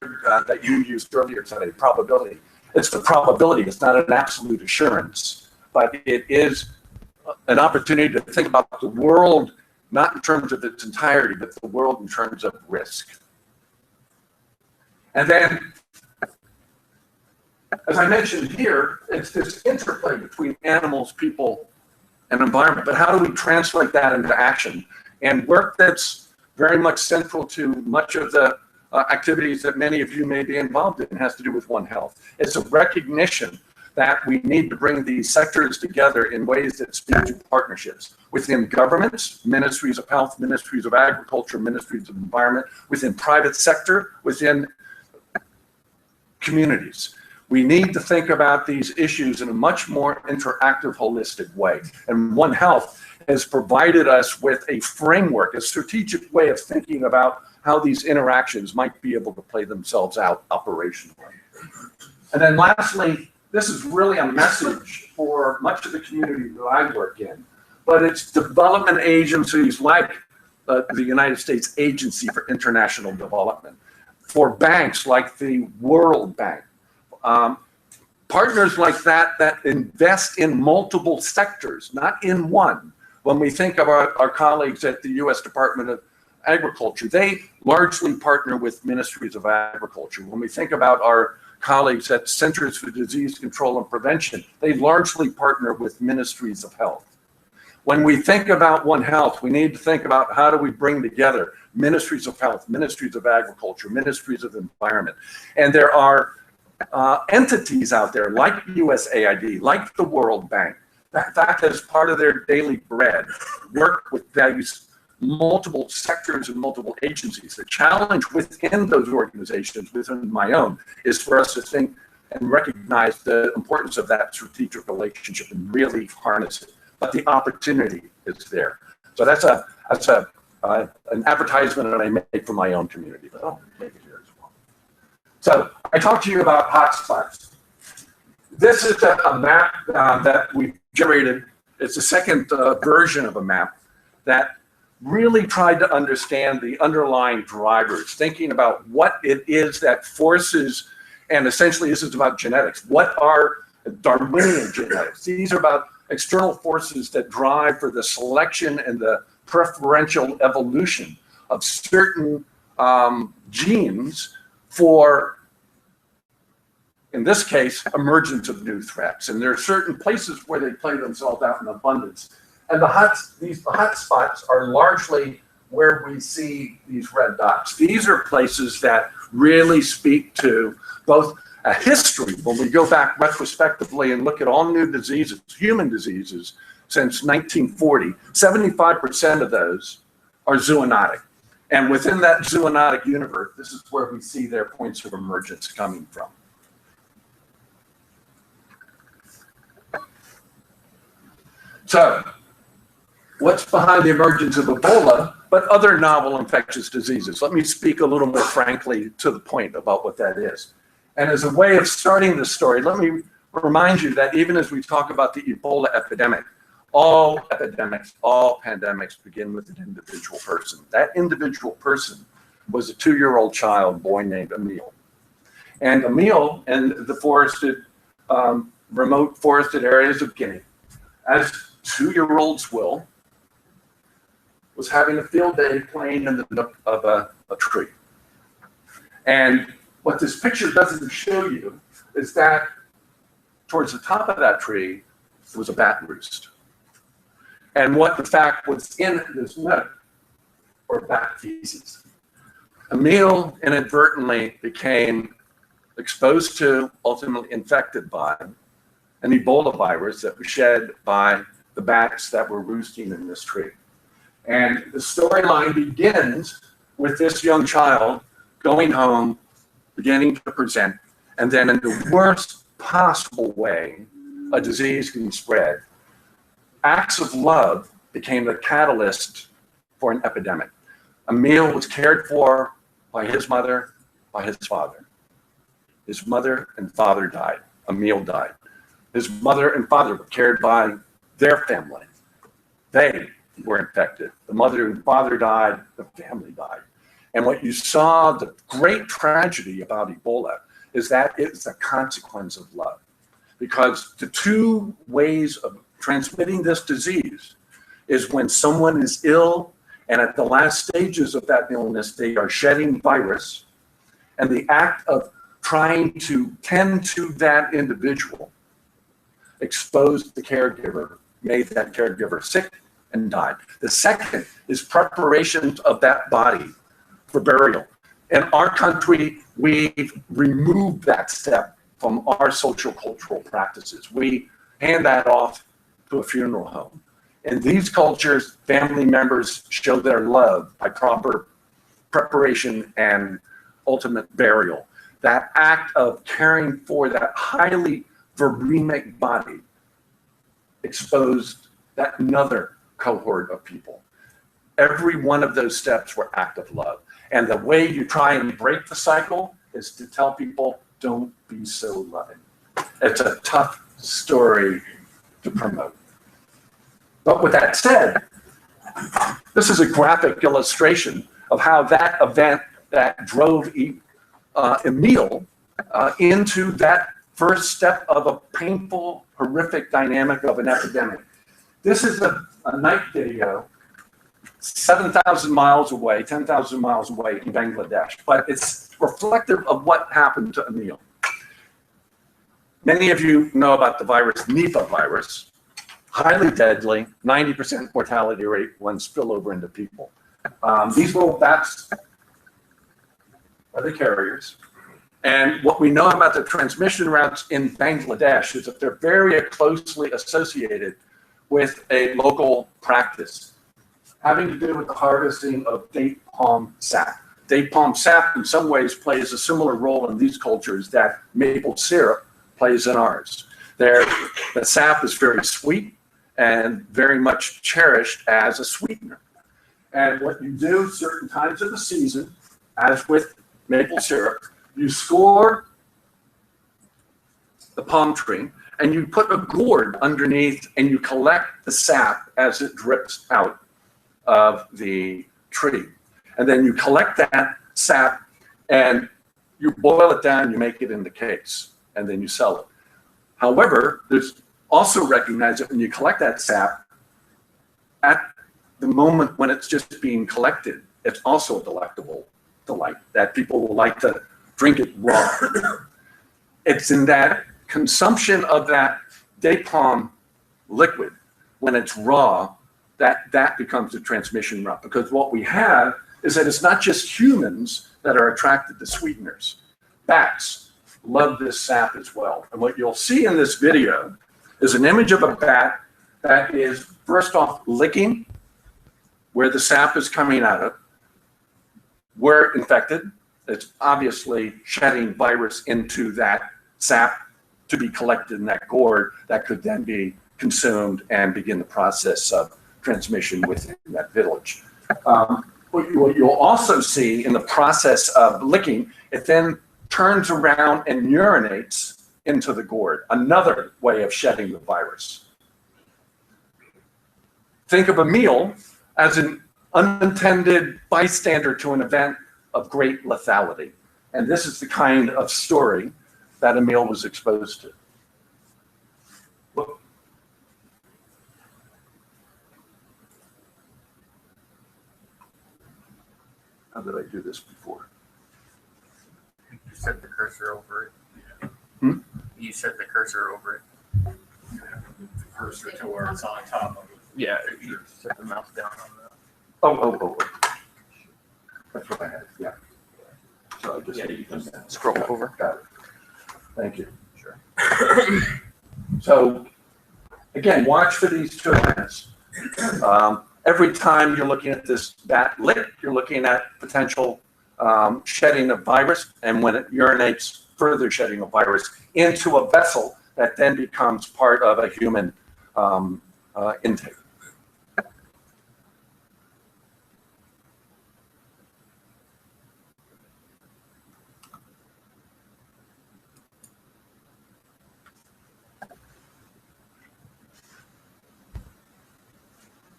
word that you used earlier today, probability. It's the probability. It's not an absolute assurance, but it is an opportunity to think about the world, not in terms of its entirety, but the world in terms of risk. And then, as I mentioned here, it's this interplay between animals, people, and environment. But how do we translate that into action? And work that's very much central to much of the activities that many of you may be involved in has to do with One Health. It's a recognition that we need to bring these sectors together in ways that speak to partnerships within governments, ministries of health, ministries of agriculture, ministries of environment, within private sector, within communities. We need to think about these issues in a much more interactive, holistic way. And One Health has provided us with a framework, a strategic way of thinking about how these interactions might be able to play themselves out operationally. And then lastly, this is really a message for much of the community that I work in, but it's development agencies like the United States Agency for International Development, for banks like the World Bank, partners like that that invest in multiple sectors, not in one. When we think about our colleagues at the U.S. Department of Agriculture, they largely partner with ministries of agriculture. When we think about our colleagues at Centers for Disease Control and Prevention, they largely partner with ministries of health. When we think about One Health, we need to think about how do we bring together ministries of health, ministries of agriculture, ministries of environment. And there are entities out there like USAID, like the World Bank, that as part of their daily bread, work with these multiple sectors and multiple agencies. The challenge within those organizations, within my own, is for us to think and recognize the importance of that strategic relationship and really harness it. But the opportunity is there. So that's an advertisement that I make for my own community, but I'll make it here as well. So I talked to you about hotspots. This is a map that we generated. It's the second version of a map that really tried to understand the underlying drivers, thinking about what it is that forces, and essentially this is about genetics. What are Darwinian genetics? These are about external forces that drive for the selection and the preferential evolution of certain genes for, in this case, emergence of new threats. And there are certain places where they play themselves out in abundance. And the hotspots are largely where we see these red dots. These are places that really speak to both a history. When we go back retrospectively and look at all new diseases, human diseases, since 1940, 75% of those are zoonotic. And within that zoonotic universe, this is where we see their points of emergence coming from. So, what's behind the emergence of Ebola, but other novel infectious diseases? Let me speak a little more frankly to the point about what that is. And as a way of starting this story, let me remind you that even as we talk about the Ebola epidemic, all epidemics, all pandemics begin with an individual person. That individual person was a 2-year-old child, boy named Emil. And Emil in the forested, remote forested areas of Guinea, as 2-year-olds will, was having a field day playing in the nook of a tree. And what this picture doesn't show you is that towards the top of that tree was a bat roost. And what, in fact, was in this nook were bat feces. Emil inadvertently became exposed to, ultimately infected by, an Ebola virus that was shed by the bats that were roosting in this tree. And the storyline begins with this young child going home, beginning to present, and then in the worst possible way, a disease can spread. Acts of love became the catalyst for an epidemic. Emil was cared for by his mother, by his father. His mother and father died. Emil died. His mother and father were cared by their family. They were infected. The mother and father died, the family died. And what you saw, the great tragedy about Ebola, is that it's a consequence of love. Because the two ways of transmitting this disease is when someone is ill, and at the last stages of that illness, they are shedding virus, and the act of trying to tend to that individual exposed the caregiver, made that caregiver sick and died. The second is preparation of that body for burial. In our country, we've removed that step from our social cultural practices. We hand that off to a funeral home. In these cultures, family members show their love by proper preparation and ultimate burial. That act of caring for that highly viremic body exposed that another cohort of people. Every one of those steps were act of love. And the way you try and break the cycle is to tell people, don't be so loving. It's a tough story to promote. But with that said, this is a graphic illustration of how that event that drove Emil into that first step of a painful, horrific dynamic of an epidemic. This is a night video, 7,000 miles away, 10,000 miles away in Bangladesh, but it's reflective of what happened to Emil. Many of you know about the virus, Nipah virus, highly deadly, 90% mortality rate when spill over into people. These little bats are the carriers. And what we know about the transmission routes in Bangladesh is that they're very closely associated with a local practice having to do with the harvesting of date palm sap. Date palm sap in some ways plays a similar role in these cultures that maple syrup plays in ours. The sap is very sweet and very much cherished as a sweetener. And what you do certain times of the season, as with maple syrup, you score the palm tree and you put a gourd underneath and you collect the sap as it drips out of the tree. And then you collect that sap and you boil it down, you make it into cakes, and then you sell it. However, there's also recognize that when you collect that sap, at the moment when it's just being collected, it's also a delectable delight that people will like to drink it raw. It's in that consumption of that date palm liquid when it's raw that becomes the transmission route. Because what we have is that it's not just humans that are attracted to sweeteners. Bats love this sap as well. And what you'll see in this video is an image of a bat that is first off licking where the sap is coming out of. We're infected. It's obviously shedding virus into that sap to be collected in that gourd that could then be consumed and begin the process of transmission within that village. What you'll also see in the process of licking, it then turns around and urinates into the gourd, another way of shedding the virus. Think of Emil as an unintended bystander to an event of great lethality. And this is the kind of story that Emil was exposed to. Look. How did I do this before? You set the cursor over it. Hmm? You set the cursor over it. The cursor to where it's on top of it. Yeah, you set the mouse down on the. Oh. That's what I had, yeah. So I just Yeah, you can scroll over. Got it. Thank you. Sure. So again, watch for these two events. Every time you're looking at this bat lick, you're looking at potential shedding of virus, and when it urinates, further shedding of virus into a vessel that then becomes part of a human intake.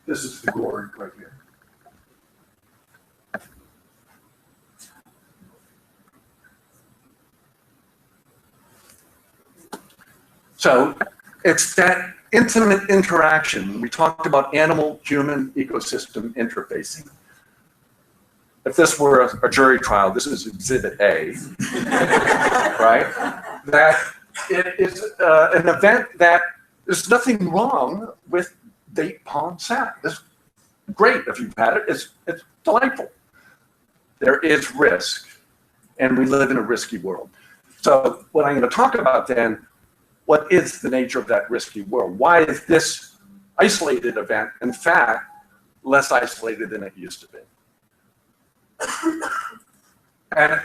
This is the gourd right here. So it's that intimate interaction. We talked about animal-human ecosystem interfacing. If this were a jury trial, this is Exhibit A, right? That it is an event that there's nothing wrong with date palm sap. It's great if you've had it. It's delightful. There is risk, and we live in a risky world. So what I'm going to talk about then, what is the nature of that risky world? Why is this isolated event, in fact, less isolated than it used to be? And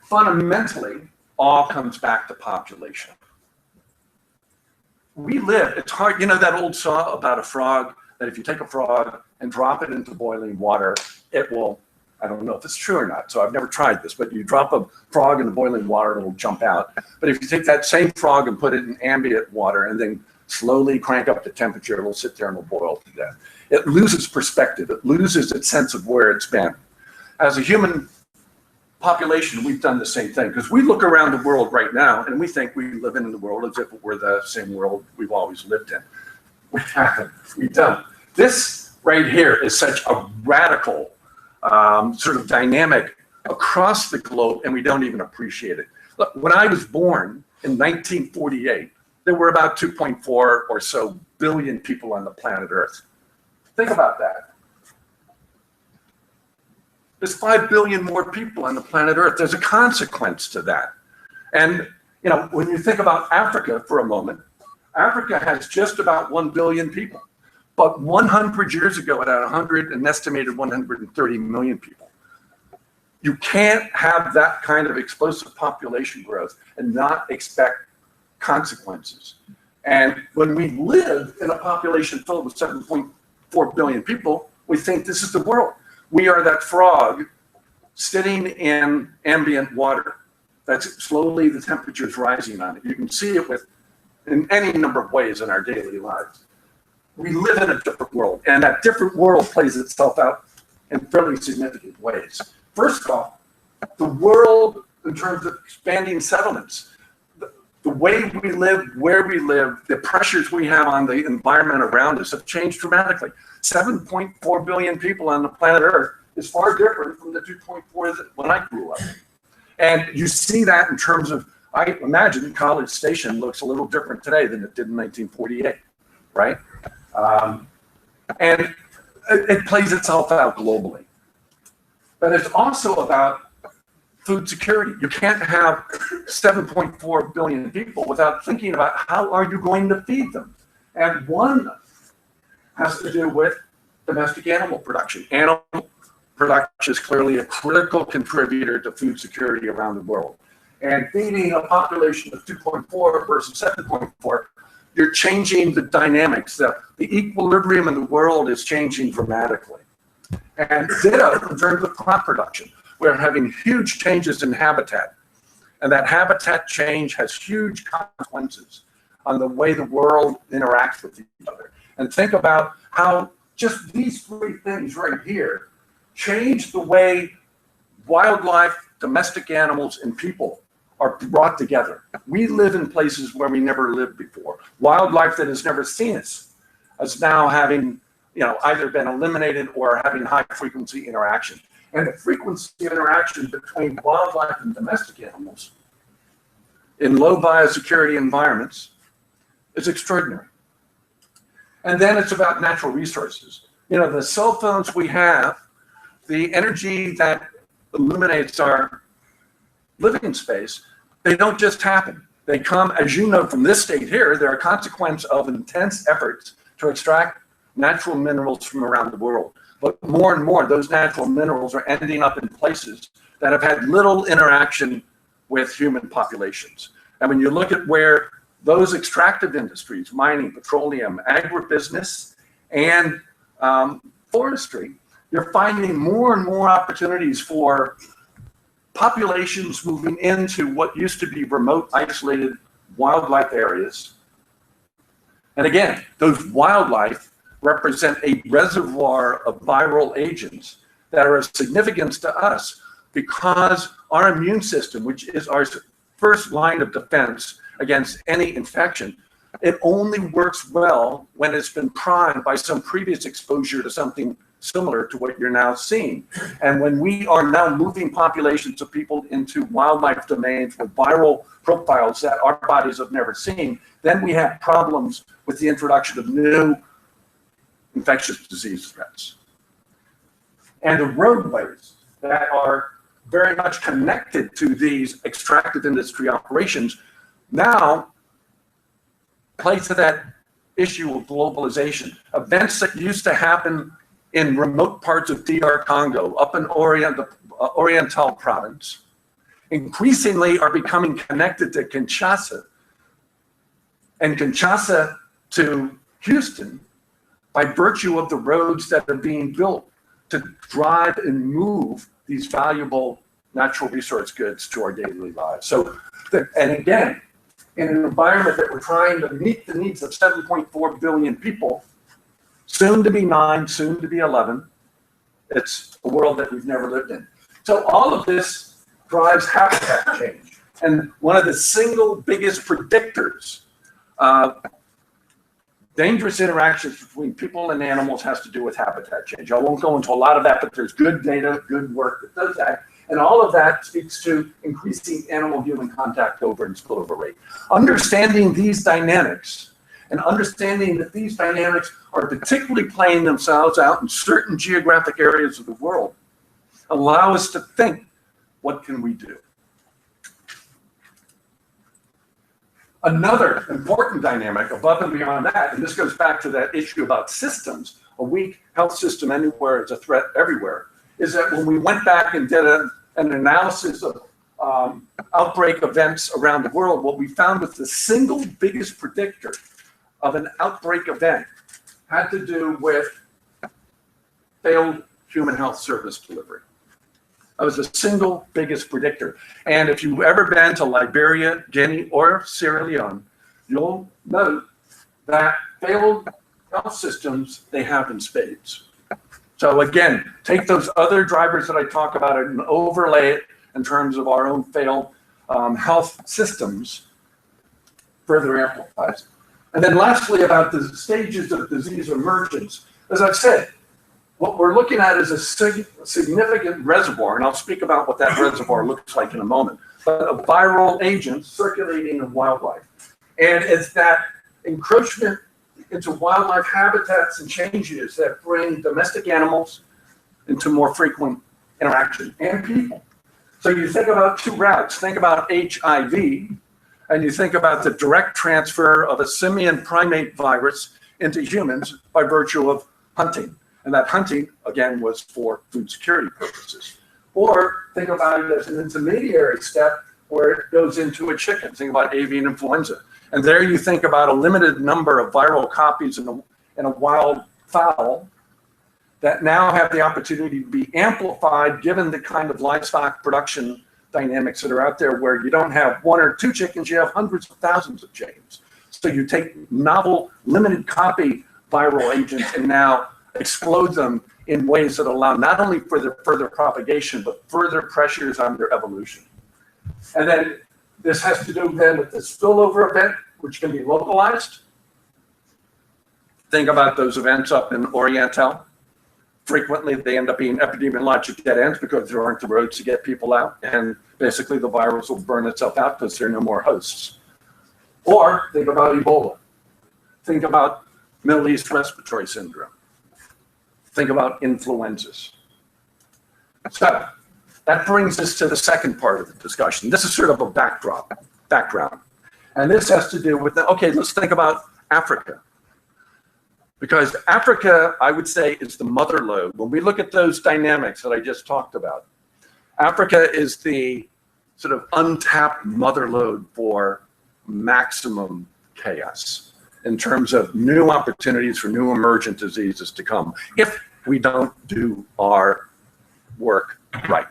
fundamentally, all comes back to population. We live, it's hard, you know that old saw about a frog, that if you take a frog and drop it into boiling water, it will, I don't know if it's true or not, so I've never tried this, but you drop a frog in the boiling water, it'll jump out. But if you take that same frog and put it in ambient water and then slowly crank up the temperature, it'll sit there and it'll boil to death. It loses perspective, it loses its sense of where it's been. As a human population, we've done the same thing, because we look around the world right now and we think we live in the world as if it were the same world we've always lived in. We haven't, we don't. This right here is such a radical sort of dynamic across the globe, and we don't even appreciate it. Look, when I was born in 1948, there were about 2.4 or so billion people on the planet Earth. Think about that. There's 5 billion more people on the planet Earth. There's a consequence to that. And you know, when you think about Africa for a moment, Africa has just about 1 billion people. But 100 years ago, it had an estimated 130 million people. You can't have that kind of explosive population growth and not expect consequences. And when we live in a population filled with 7.4 billion people, we think this is the world. We are that frog sitting in ambient water. That's slowly the temperature is rising on it. You can see it in any number of ways in our daily lives. We live in a different world, and that different world plays itself out in fairly significant ways. First off, the world in terms of expanding settlements, the way we live, where we live, the pressures we have on the environment around us have changed dramatically. 7.4 billion people on the planet Earth is far different from the 2.4 when I grew up. And you see that in terms of, I imagine College Station looks a little different today than it did in 1948, right? And it plays itself out globally. But it's also about food security. You can't have 7.4 billion people without thinking about how are you going to feed them. And one has to do with domestic animal production. Animal production is clearly a critical contributor to food security around the world. And feeding a population of 2.4 versus 7.4, you're changing the dynamics. The equilibrium in the world is changing dramatically. And ditto in terms of crop production. We're having huge changes in habitat. And that habitat change has huge consequences on the way the world interacts with each other. And think about how just these three things right here change the way wildlife, domestic animals, and people are brought together. We live in places where we never lived before. Wildlife that has never seen us is now having, either been eliminated or having high frequency interaction. And the frequency of interaction between wildlife and domestic animals in low biosecurity environments is extraordinary. And then it's about natural resources. The cell phones we have, the energy that illuminates our living space, they don't just happen. They come, as you know from this state here, they're a consequence of intense efforts to extract natural minerals from around the world. But more and more, those natural minerals are ending up in places that have had little interaction with human populations. And when you look at where those extractive industries, mining, petroleum, agribusiness, and forestry, you're finding more and more opportunities for populations moving into what used to be remote, isolated wildlife areas. And again, those wildlife represent a reservoir of viral agents that are of significance to us because our immune system, which is our first line of defense against any infection, It only works well when it's been primed by some previous exposure to something similar to what you're now seeing. And when we are now moving populations of people into wildlife domains with viral profiles that our bodies have never seen, then we have problems with the introduction of new infectious disease threats. And the roadways that are very much connected to these extractive industry operations now play to that issue of globalization. Events that used to happen in remote parts of DR Congo, up in Oriental province, increasingly are becoming connected to Kinshasa, and Kinshasa to Houston by virtue of the roads that are being built to drive and move these valuable natural resource goods to our daily lives. So, and again, in an environment that we're trying to meet the needs of 7.4 billion people, soon to be 9, soon to be 11, it's a world that we've never lived in. So all of this drives habitat change. And one of the single biggest predictors of dangerous interactions between people and animals has to do with habitat change. I won't go into a lot of that, but there's good data, good work that does that. And all of that speaks to increasing animal-human contact over and spillover rate. Understanding these dynamics and understanding that these dynamics are particularly playing themselves out in certain geographic areas of the world allow us to think, what can we do? Another important dynamic above and beyond that, and this goes back to that issue about systems, a weak health system anywhere is a threat everywhere, is that when we went back and did an analysis of outbreak events around the world, what we found was the single biggest predictor of an outbreak event had to do with failed human health service delivery. That was the single biggest predictor. And if you've ever been to Liberia, Guinea, or Sierra Leone, you'll note that failed health systems, they have in spades. So again, take those other drivers that I talk about and overlay it in terms of our own failed health systems, further amplifies. And then lastly, about the stages of disease emergence. As I've said, what we're looking at is a significant reservoir, and I'll speak about what that reservoir looks like in a moment, but of viral agents circulating in wildlife. And it's that encroachment into wildlife habitats and changes that bring domestic animals into more frequent interaction and people. So you think about two routes. Think about HIV, and you think about the direct transfer of a simian primate virus into humans by virtue of hunting. And that hunting, again, was for food security purposes. Or think about it as an intermediary step where it goes into a chicken. Think about avian influenza. And there you think about a limited number of viral copies in a wild fowl that now have the opportunity to be amplified given the kind of livestock production dynamics that are out there where you don't have 1 or 2 chickens, you have hundreds of thousands of chickens. So you take novel, limited copy viral agents and now explode them in ways that allow not only for their further propagation, but further pressures on their evolution. And then this has to do then with the spillover event, which can be localized. Think about those events up in Oriental. Frequently, they end up being epidemiologic dead ends because there aren't the roads to get people out, and basically the virus will burn itself out because there are no more hosts. Or think about Ebola. Think about Middle East respiratory syndrome. Think about influenzas. So that brings us to the second part of the discussion. This is sort of a background. And this has to do with, okay, let's think about Africa. Because Africa, I would say, is the mother lode. When we look at those dynamics that I just talked about, Africa is the sort of untapped mother lode for maximum chaos in terms of new opportunities for new emergent diseases to come if we don't do our work right.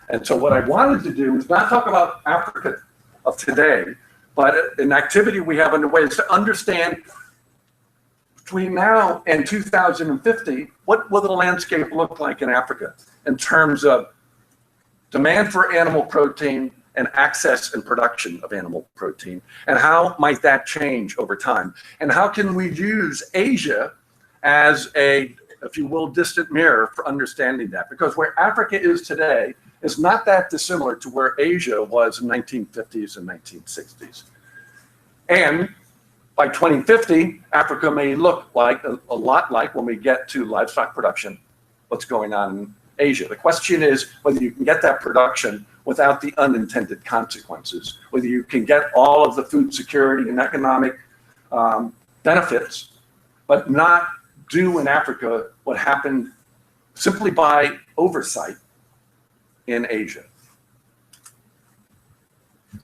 And so what I wanted to do is not talk about Africa of today, but an activity we have underway is to understand between now and 2050, what will the landscape look like in Africa in terms of demand for animal protein and access and production of animal protein? And how might that change over time? And how can we use Asia as a, if you will, distant mirror for understanding that? Because where Africa is today is not that dissimilar to where Asia was in 1950s and 1960s. And by 2050, Africa may look like a lot like, when we get to livestock production, what's going on in Asia. The question is whether you can get that production without the unintended consequences, whether you can get all of the food security and economic benefits, but not do in Africa what happened simply by oversight in Asia.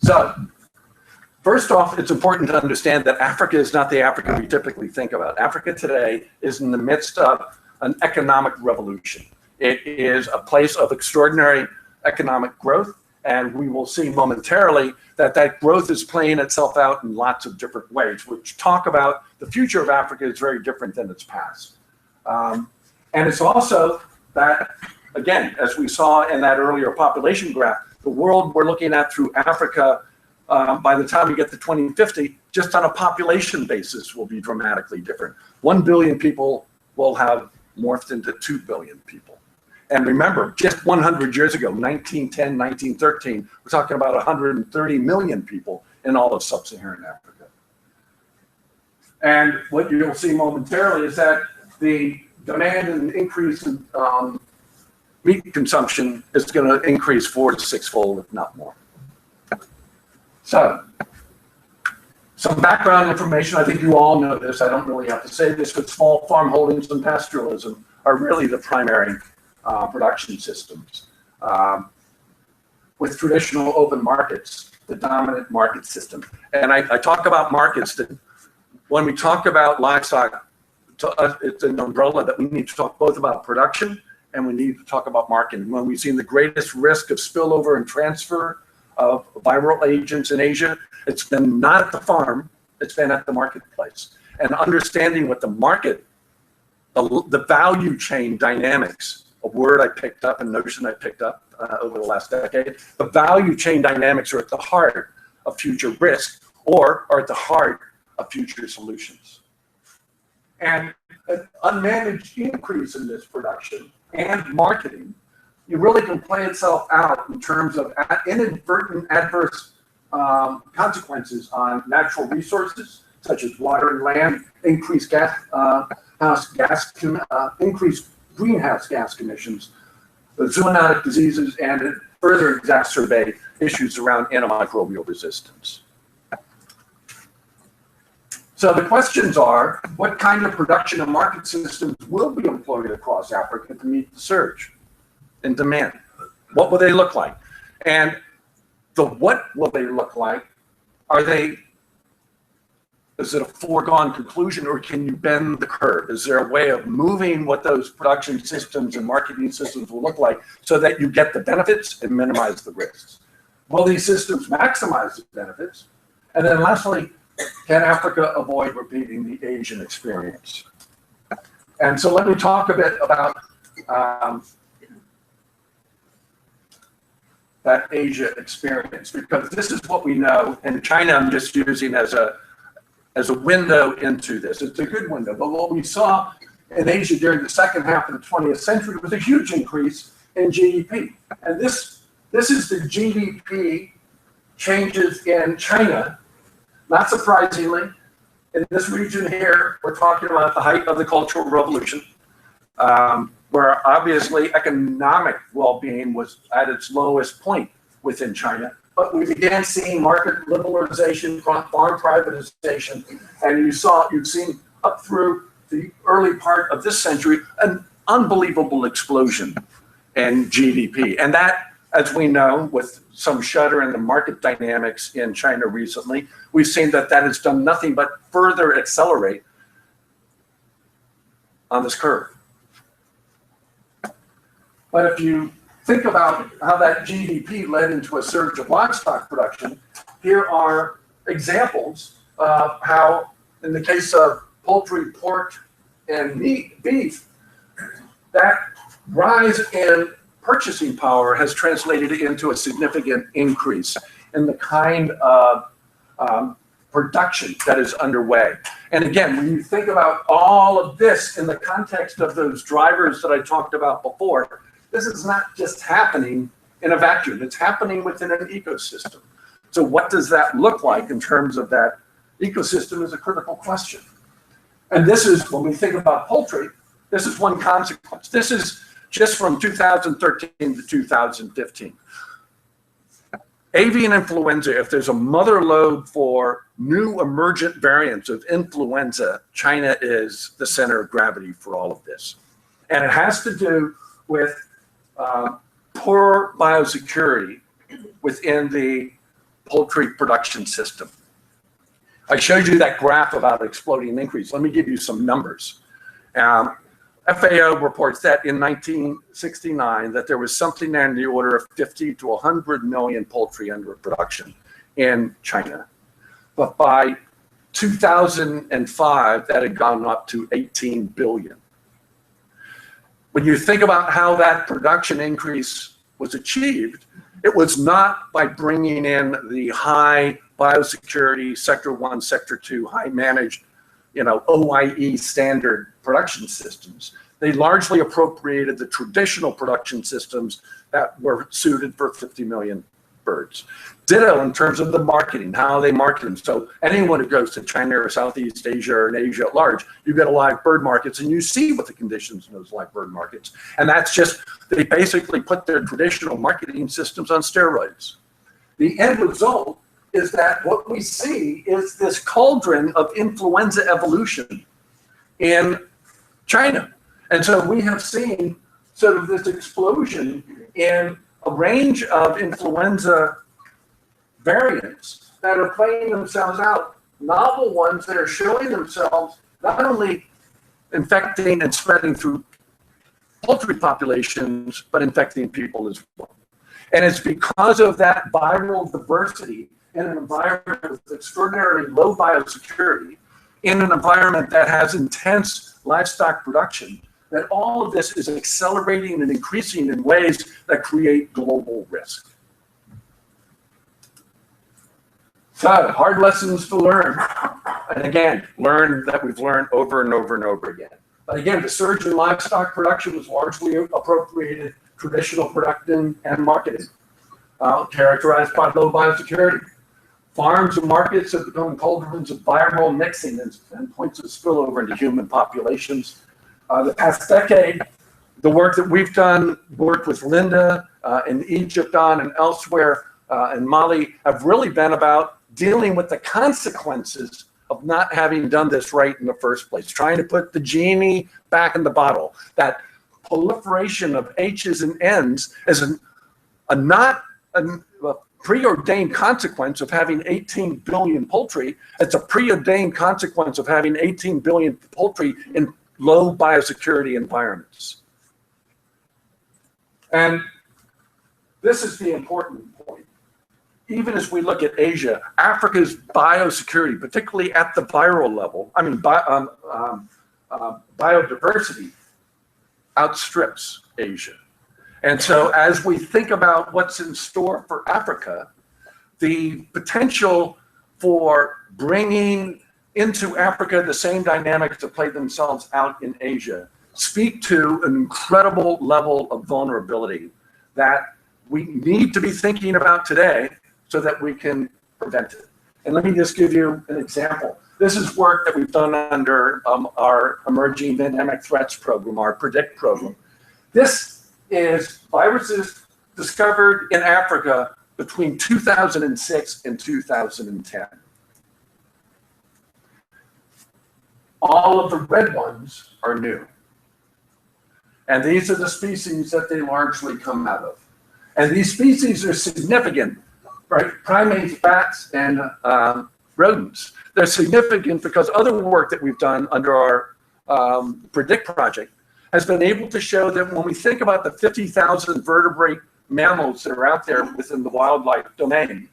So, first off, it's important to understand that Africa is not the Africa we typically think about. Africa today is in the midst of an economic revolution. It is a place of extraordinary economic growth, and we will see momentarily that that growth is playing itself out in lots of different ways, which talk about the future of Africa is very different than its past. And it's also that, again, as we saw in that earlier population graph, the world we're looking at through Africa, by the time we get to 2050, just on a population basis will be dramatically different. 1 billion people will have morphed into 2 billion people. And remember, just 100 years ago, 1910, 1913, we're talking about 130 million people in all of sub-Saharan Africa. And what you'll see momentarily is that the demand and increase in meat consumption is going to increase 4 to 6-fold, if not more. So, some background information. I think you all know this. I don't really have to say this, but small farm holdings and pastoralism are really the primary production systems, with traditional open markets, the dominant market system. And I talk about markets that when we talk about livestock, it's an umbrella that we need to talk both about production and we need to talk about marketing. When we've seen the greatest risk of spillover and transfer of viral agents in Asia, it's been not at the farm, it's been at the marketplace. And understanding what the market, the value chain dynamics, a word I picked up, a notion I picked up over the last decade, the value chain dynamics are at the heart of future risk or are at the heart of future solutions. And an unmanaged increase in this production and marketing, it really can play itself out in terms of inadvertent adverse consequences on natural resources, such as water and land, increased increased greenhouse gas emissions, zoonotic diseases, and it further exacerbate issues around antimicrobial resistance. So the questions are, what kind of production and market systems will be employed across Africa to meet the surge in demand? What will they look like? And the what will they look like, is it a foregone conclusion, or can you bend the curve? Is there a way of moving what those production systems and marketing systems will look like so that you get the benefits and minimize the risks? Will these systems maximize the benefits? And then lastly, can Africa avoid repeating the Asian experience? And so let me talk a bit about that Asia experience, because this is what we know, and China I'm just using as a window into this. It's a good window, but what we saw in Asia during the second half of the 20th century was a huge increase in GDP. And this is the GDP changes in China. Not surprisingly, in this region here, we're talking about the height of the Cultural Revolution, where obviously economic well-being was at its lowest point within China. But we began seeing market liberalization, farm privatization, and you've seen up through the early part of this century an unbelievable explosion in GDP. And that, as we know, with some shudder in the market dynamics in China recently, we've seen that that has done nothing but further accelerate on this curve. But if you think about how that GDP led into a surge of livestock production, here are examples of how, in the case of poultry, pork, and beef, that rise in purchasing power has translated into a significant increase in the kind of production that is underway. And again, when you think about all of this in the context of those drivers that I talked about before, this is not just happening in a vacuum, it's happening within an ecosystem. So what does that look like in terms of that ecosystem is a critical question. And this is, when we think about poultry, this is one consequence. This is just from 2013 to 2015. Avian influenza, if there's a mother lode for new emergent variants of influenza, China is the center of gravity for all of this. And it has to do with poor biosecurity within the poultry production system. I showed you that graph about exploding increase. Let me give you some numbers. FAO reports that in 1969 that there was something in the order of 50 to 100 million poultry under production in China. But by 2005, that had gone up to 18 billion. When you think about how that production increase was achieved, it was not by bringing in the high biosecurity, sector 1, sector 2, high managed, OIE standard production systems. They largely appropriated the traditional production systems that were suited for 50 million birds. Ditto in terms of the marketing, how they market them. So anyone who goes to China or Southeast Asia or in Asia at large, you get a live bird markets and you see what the conditions in those live bird markets. And that's just, they basically put their traditional marketing systems on steroids. The end result is that what we see is this cauldron of influenza evolution in China. And so we have seen sort of this explosion in a range of influenza variants that are playing themselves out, novel ones that are showing themselves not only infecting and spreading through poultry populations, but infecting people as well. And it's because of that viral diversity in an environment with extraordinarily low biosecurity, in an environment that has intense livestock production, that all of this is accelerating and increasing in ways that create global risk. So, hard lessons to learn. And again, learn that we've learned over and over and over again. But again, the surge in livestock production was largely appropriated traditional production and marketing, characterized by low biosecurity. Farms and markets have become cauldrons of viral mixing and points of spillover into human populations. The past decade, the work that we've done, worked with Linda in Egypt and elsewhere in Mali, have really been about dealing with the consequences of not having done this right in the first place, trying to put the genie back in the bottle. That proliferation of H's and N's is not a preordained consequence of having 18 billion poultry. It's a preordained consequence of having 18 billion poultry in low biosecurity environments. And this is the important point. Even as we look at Asia, Africa's biosecurity, particularly at the viral level, biodiversity outstrips Asia. And so as we think about what's in store for Africa, the potential for bringing into Africa the same dynamics that play themselves out in Asia speak to an incredible level of vulnerability that we need to be thinking about today so that we can prevent it. And let me just give you an example. This is work that we've done under our Emerging Endemic Threats program, our PREDICT program. This is viruses discovered in Africa between 2006 and 2010. All of the red ones are new. And these are the species that they largely come out of. And these species are significant, right? Primates, bats, and rodents. They're significant because other work that we've done under our PREDICT project has been able to show that when we think about the 50,000 vertebrate mammals that are out there within the wildlife domain,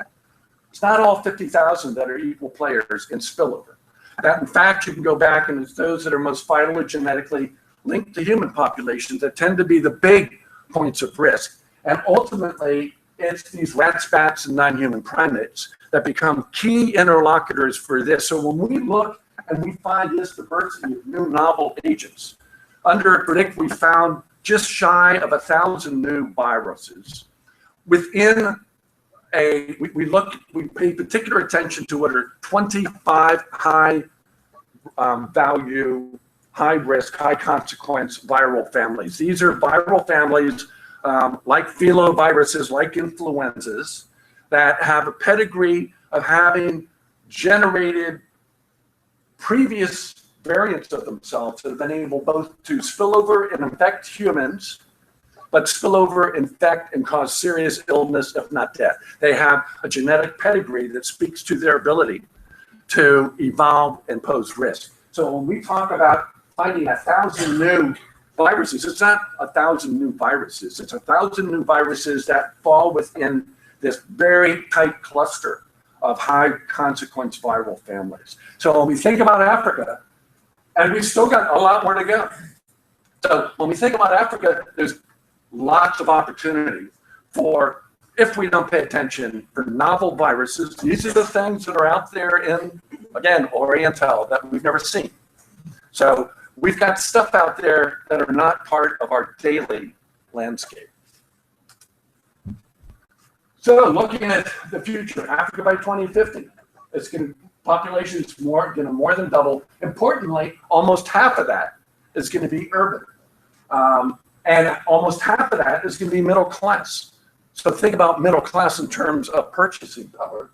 it's not all 50,000 that are equal players in spillover. That in fact, you can go back and it's those that are most phylogenetically linked to human populations that tend to be the big points of risk. And ultimately, it's these rats, bats, and non-human primates that become key interlocutors for this. So when we look and we find this diversity of new novel agents, under PREDICT, we found just shy of 1,000 new viruses. Within we pay particular attention to what are 25 high value, high risk, high consequence viral families. These are viral families like filoviruses, like influenzas, that have a pedigree of having generated previous variants of themselves that have been able both to spill over and infect humans, but spill over, infect, and cause serious illness, if not death. They have a genetic pedigree that speaks to their ability to evolve and pose risk. So when we talk about finding 1,000 new viruses, it's not 1,000 new viruses. It's 1,000 new viruses that fall within this very tight cluster of high consequence viral families. So when we think about Africa, and we've still got a lot more to go. So when we think about Africa, there's lots of opportunity for, if we don't pay attention, for novel viruses. These are the things that are out there in, again, Oriental that we've never seen. So we've got stuff out there that are not part of our daily landscape. So looking at the future, Africa by 2050, it's going to, population is going to more than double. Importantly, almost half of that is going to be urban. And almost half of that is going to be middle class. So think about middle class in terms of purchasing power.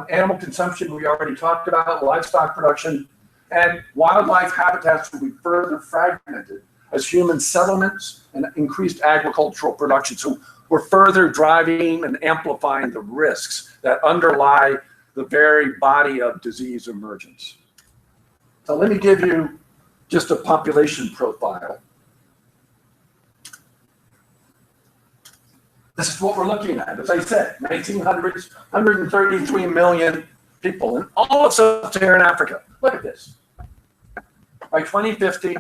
Animal consumption, we already talked about, livestock production, and wildlife habitats will be further fragmented as human settlements and increased agricultural production. So we're further driving and amplifying the risks that underlie the very body of disease emergence. So let me give you just a population profile. This is what we're looking at. As I said, 1900s, 133 million people in all of sub-Saharan Africa. Look at this. By 2050,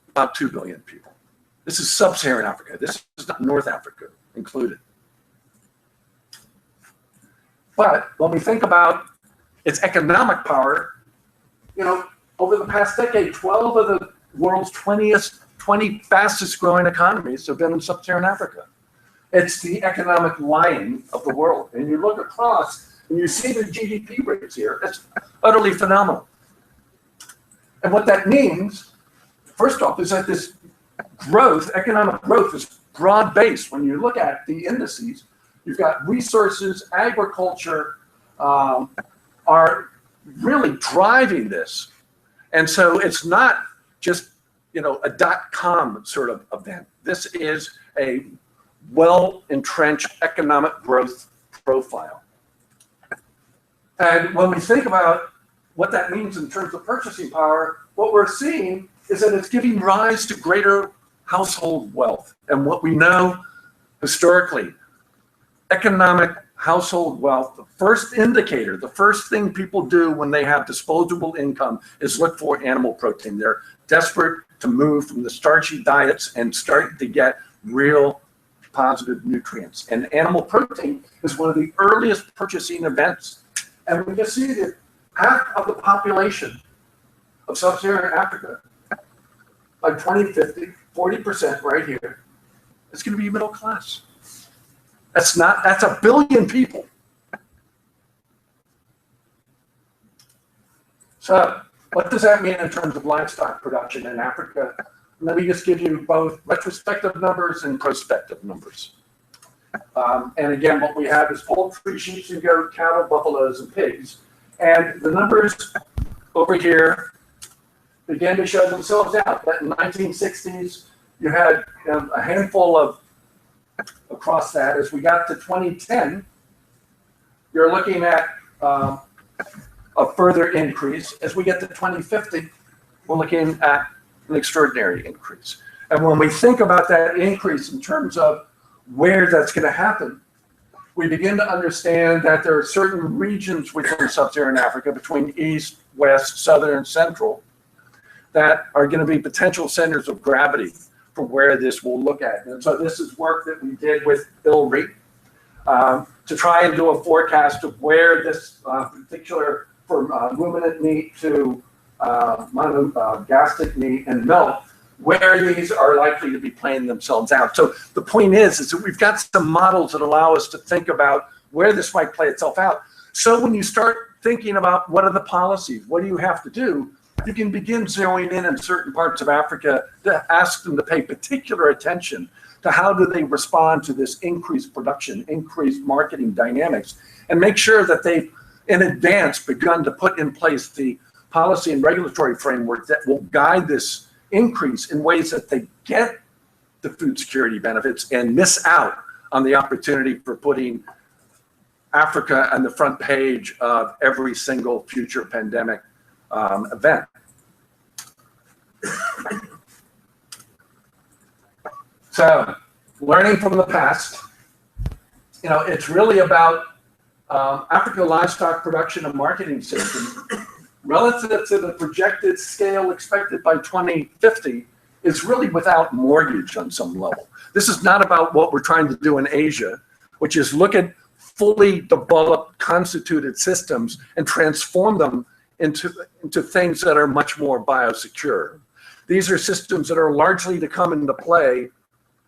about 2 billion people. This is sub-Saharan Africa. This is not North Africa included. But when we think about its economic power, over the past decade, 12 of the world's 20 fastest growing economies have been in sub-Saharan Africa. It's the economic lion of the world. And you look across and you see the GDP rates here. It's utterly phenomenal. And what that means, first off, is that this growth, economic growth, is broad-based. When you look at the indices, you've got resources, agriculture are really driving this. And so it's not just, a dot-com sort of event. This is a well-entrenched economic growth profile. And when we think about what that means in terms of purchasing power, what we're seeing is that it's giving rise to greater household wealth. And what we know historically, economic household wealth, the first indicator, the first thing people do when they have disposable income is look for animal protein. They're desperate to move from the starchy diets and start to get real positive nutrients. And animal protein is one of the earliest purchasing events. And we can see that half of the population of sub-Saharan Africa by 2050, 40% right here, is going to be middle class. That's 1 billion people. So what does that mean in terms of livestock production in Africa? Let me just give you both retrospective numbers and prospective numbers. And again, what we have is poultry, sheep and goat, cattle, buffaloes, and pigs. And the numbers over here begin to show themselves out. That in the 1960s, you had a handful of across that. As we got to 2010, you're looking at a further increase. As we get to 2050, we're looking at an extraordinary increase. And when we think about that increase in terms of where that's going to happen, we begin to understand that there are certain regions within sub-Saharan Africa between east, west, southern, and central that are going to be potential centers of gravity for where this will look at. And so this is work that we did with Bill Reed to try and do a forecast of where this particular, from ruminant meat to monogastric meat and milk, where these are likely to be playing themselves out. So the point is that we've got some models that allow us to think about where this might play itself out. So when you start thinking about what are the policies, what do you have to do, you can begin zeroing in certain parts of Africa to ask them to pay particular attention to how do they respond to this increased production, increased marketing dynamics, and make sure that they've in advance begun to put in place the policy and regulatory framework that will guide this increase in ways that they get the food security benefits and miss out on the opportunity for putting Africa on the front page of every single future pandemic event. So, learning from the past, you know, it's really about Africa livestock production and marketing systems relative to the projected scale expected by 2050 is really without mortgage on some level. This is not about what we're trying to do in Asia, which is look at fully developed, constituted systems and transform them into things that are much more biosecure. These are systems that are largely to come into play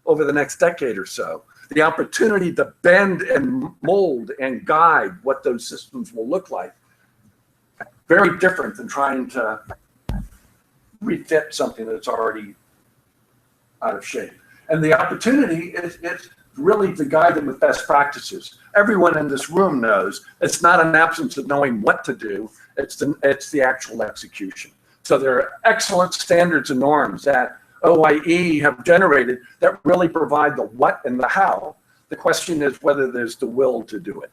over the next decade or so. The opportunity to bend and mold and guide what those systems will look like, very different than trying to refit something that's already out of shape. And the opportunity is really to guide them with best practices. Everyone in this room knows it's not an absence of knowing what to do, it's the actual execution. So there are excellent standards and norms that OIE have generated that really provide the what and the how. The question is whether there's the will to do it.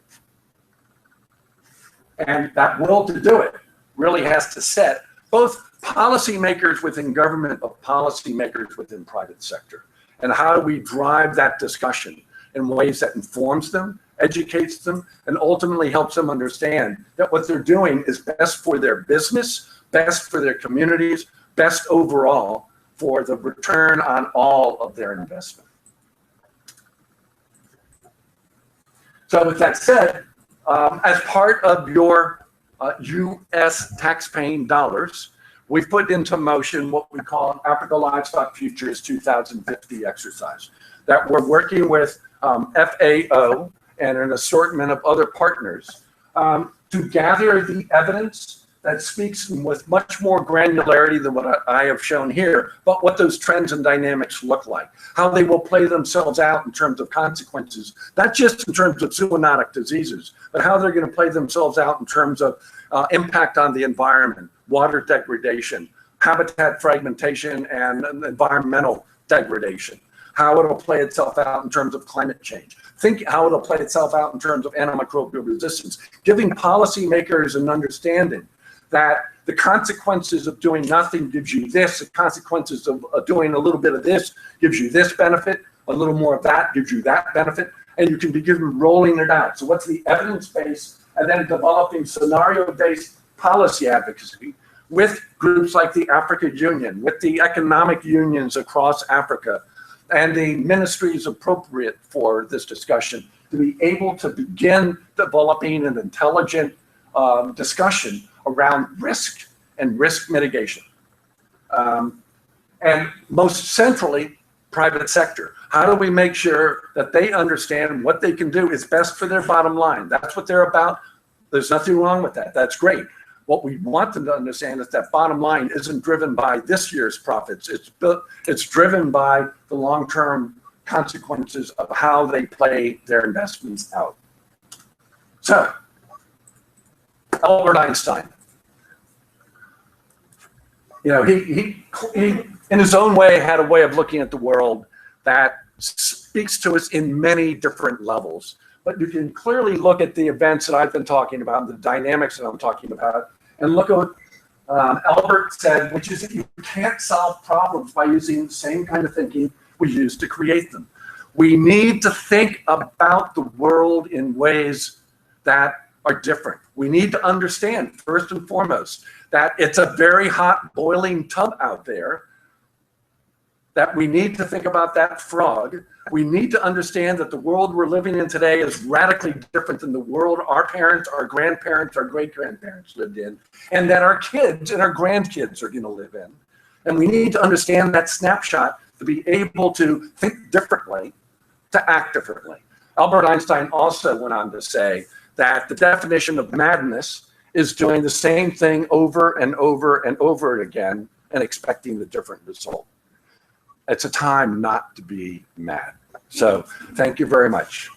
And that will to do it really has to set both policymakers within government but policymakers within private sector. And how do we drive that discussion in ways that informs them, educates them, and ultimately helps them understand that what they're doing is best for their business, best for their communities, best overall for the return on all of their investment. So with that said, as part of your U.S. taxpaying dollars, we've put into motion what we call Africa Livestock Futures 2050 exercise that we're working with FAO and an assortment of other partners to gather the evidence that speaks with much more granularity than what I have shown here, but what those trends and dynamics look like, how they will play themselves out in terms of consequences, not just in terms of zoonotic diseases, but how they're going to play themselves out in terms of impact on the environment, water degradation, habitat fragmentation, and environmental degradation, how it'll play itself out in terms of climate change. Think how it'll play itself out in terms of antimicrobial resistance, giving policymakers an understanding that the consequences of doing nothing gives you this, the consequences of doing a little bit of this gives you this benefit, a little more of that gives you that benefit, and you can begin rolling it out. So what's the evidence base? And then developing scenario-based policy advocacy with groups like the Africa Union, with the economic unions across Africa, and the ministries appropriate for this discussion to be able to begin developing an intelligent discussion around risk and risk mitigation. And most centrally, private sector. How do we make sure that they understand what they can do is best for their bottom line? That's what they're about. There's nothing wrong with that. That's great. What we want them to understand is that bottom line isn't driven by this year's profits. It's driven by the long-term consequences of how they play their investments out. So, Albert Einstein. You know, he in his own way had a way of looking at the world that speaks to us in many different levels. But you can clearly look at the events that I've been talking about, the dynamics that I'm talking about, and look at what Albert said, which is that you can't solve problems by using the same kind of thinking we use to create them. We need to think about the world in ways that are different. We need to understand, first and foremost, that it's a very hot, boiling tub out there, that we need to think about that frog. We need to understand that the world we're living in today is radically different than the world our parents, our grandparents, our great-grandparents lived in, and that our kids and our grandkids are going to live in. And we need to understand that snapshot to be able to think differently, to act differently. Albert Einstein also went on to say that the definition of madness is doing the same thing over and over and over again and expecting the different result. It's a time not to be mad. So thank you very much.